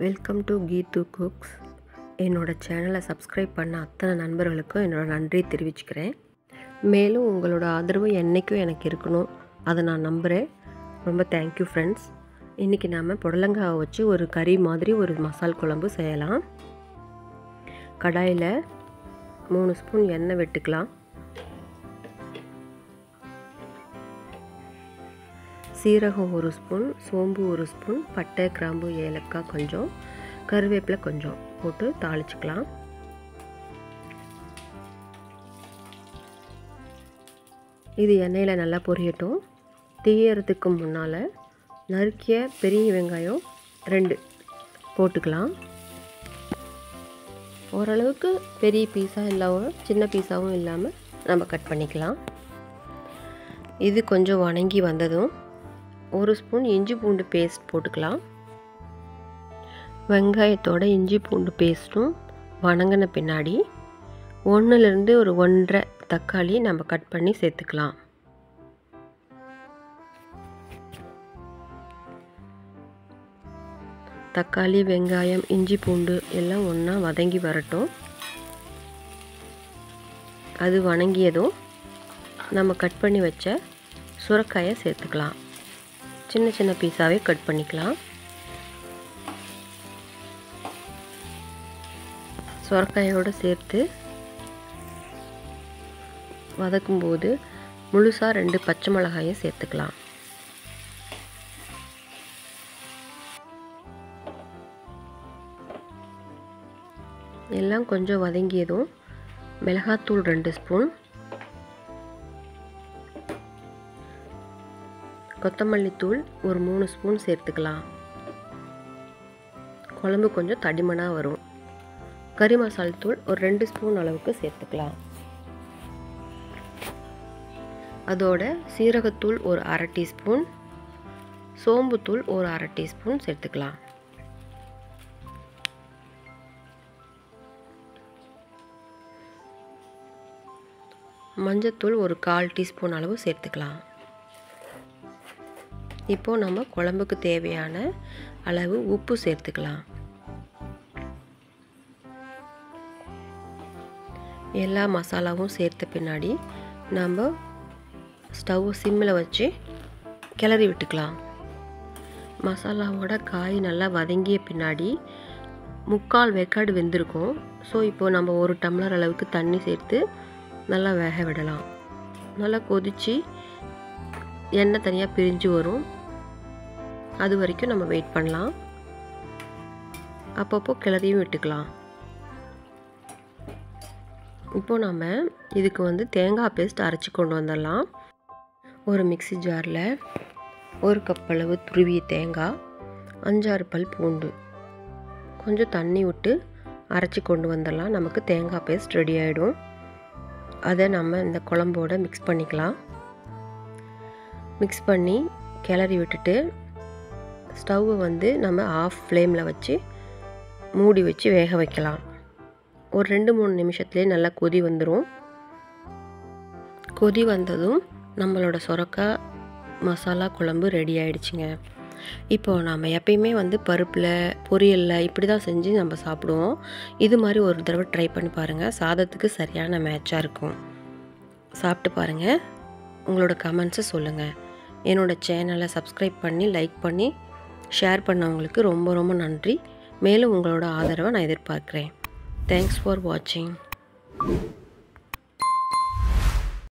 Welcome to Geethu cooks. என்னோட சேனலை subscribe பண்ண அத்தனை நண்பர்களுக்கும் என்னோட நன்றி தெரிவிச்சுக்கிறேன். மேலும் உங்களோட ஆதரவு என்றைக்கும் எனக்கு இருக்கணும், அதை நான் நம்புகிறேன். ரொம்ப தேங்க்யூ ஃப்ரெண்ட்ஸ். இன்றைக்கி நாம் புடலங்காவை வச்சு ஒரு கறி மாதிரி ஒரு மசால் குழம்பு செய்யலாம். கடாயில் 3 ஸ்பூன் எண்ணெய் விட்டுக்கலாம். சீரகம் 1 ஸ்பூன், சோம்பு 1 ஸ்பூன், பட்டை கிராம்பு ஏலக்காய் கொஞ்சம், கருவேப்பிலை கொஞ்சம் போட்டு தாளிச்சுக்கலாம். இது எண்ணெயில் நல்லா பொரியட்டும். தீயறதுக்கு முன்னால் நறுக்கிய பெரிய வெங்காயம் 2 போட்டுக்கலாம். ஓரளவுக்கு பெரிய பீஸாக இல்லாமல் சின்ன பீஸாகவும் இல்லாமல் நம்ம கட் பண்ணிக்கலாம். இது கொஞ்சம் வணங்கி வந்ததும் 1 ஸ்பூன் இஞ்சி பூண்டு பேஸ்ட் போட்டுக்கலாம். வெங்காயத்தோட இஞ்சி பூண்டு பேஸ்ட்டும் வணங்கின பின்னாடி 1லேருந்து ஒரு 1.5 தக்காளி நம்ம கட் பண்ணி சேர்த்துக்கலாம். தக்காளி, வெங்காயம், இஞ்சி பூண்டு எல்லாம் ஒன்றா வதங்கி வரட்டும். அது வணங்கியதும் நம்ம கட் பண்ணி வச்ச சுரைக்காயை சேர்த்துக்கலாம். சின்ன சின்ன பீஸாகவே கட் பண்ணிக்கலாம். சுரைக்காயோடு சேர்த்து வதக்கும்போது முழுசாக 2 பச்சை மிளகாயும் சேர்த்துக்கலாம். எல்லாம் கொஞ்சம் வதங்கியதும் மிளகாத்தூள் 2 ஸ்பூன், கொத்தமல்லி தூள் ஒரு 3 ஸ்பூன் சேர்த்துக்கலாம். குழம்பு கொஞ்சம் தடிமனாக வரும். கறி மசால் தூள் ஒரு 2 ஸ்பூன் அளவுக்கு சேர்த்துக்கலாம். அதோட சீரகத்தூள் ஒரு 1/2 டீஸ்பூன், சோம்புத்தூள் ஒரு 1/2 டீஸ்பூன் சேர்த்துக்கலாம். மஞ்சத்தூள் ஒரு 1/4 டீஸ்பூன் அளவு சேர்த்துக்கலாம். இப்போது நம்ம குழம்புக்கு தேவையான அளவு உப்பு சேர்த்துக்கலாம். எல்லா மசாலாவும் சேர்த்த பின்னாடி நம்ம ஸ்டவ் சிம்மில் வச்சு கிளறி விட்டுக்கலாம். மசாலாவோட காய் நல்லா வதங்கிய பின்னாடி 3/4 வேக்காடு வெந்திருக்கும். ஸோ இப்போது நம்ம 1 டம்ளர் அளவுக்கு தண்ணி சேர்த்து நல்லா வேக விடலாம். நல்லா கொதித்து எண்ணெய் தனியாக பிரிஞ்சு வரும். அது வரைக்கும் நம்ம வெயிட் பண்ணலாம். அப்பப்போ கிளறியும் விட்டுக்கலாம். இப்போது நம்ம இதுக்கு தேங்காய் பேஸ்ட் அரைச்சி கொண்டு வந்துடலாம். ஒரு மிக்ஸி ஜாரில் 1 கப் அளவு துருவிய தேங்காய், 5-6 பல் பூண்டு, கொஞ்சம் தண்ணி விட்டு அரைச்சி கொண்டு வந்துடலாம். நமக்கு தேங்காய் பேஸ்ட் ரெடி ஆகிடும். அதை நம்ம இந்த குழம்போட மிக்ஸ் பண்ணிக்கலாம். மிக்ஸ் பண்ணி கிளறி விட்டுட்டு ஸ்டவ்வை நம்ம ஆஃப் ஃப்ளேமில் வச்சு மூடி வச்சு வேக வைக்கலாம். ஒரு 2-3 நிமிஷத்துலேயே நல்லா கொதி வந்துடும். கொதி வந்ததும் நம்மளோட சுரைக்காய் மசாலா குழம்பு ரெடி ஆகிடுச்சிங்க. இப்போது நம்ம எப்பயுமே பருப்பில் பொரியலில் இப்படி தான் செஞ்சு நம்ம சாப்பிடுவோம். இது மாதிரி ஒரு தடவை ட்ரை பண்ணி பாருங்கள். சாதத்துக்கு சரியான மேட்சாக இருக்கும். சாப்பிட்டு பாருங்கள். உங்களோட கமெண்ட்ஸை சொல்லுங்கள். என்னோடய சேனலை சப்ஸ்கிரைப் பண்ணி லைக் பண்ணி ஷேர் பண்ணவங்களுக்கு ரொம்ப ரொம்ப நன்றி. மேலும் உங்களோட ஆதரவை நான் எதிர்பார்க்குறேன். தேங்க்ஸ் ஃபார் வாட்சிங்.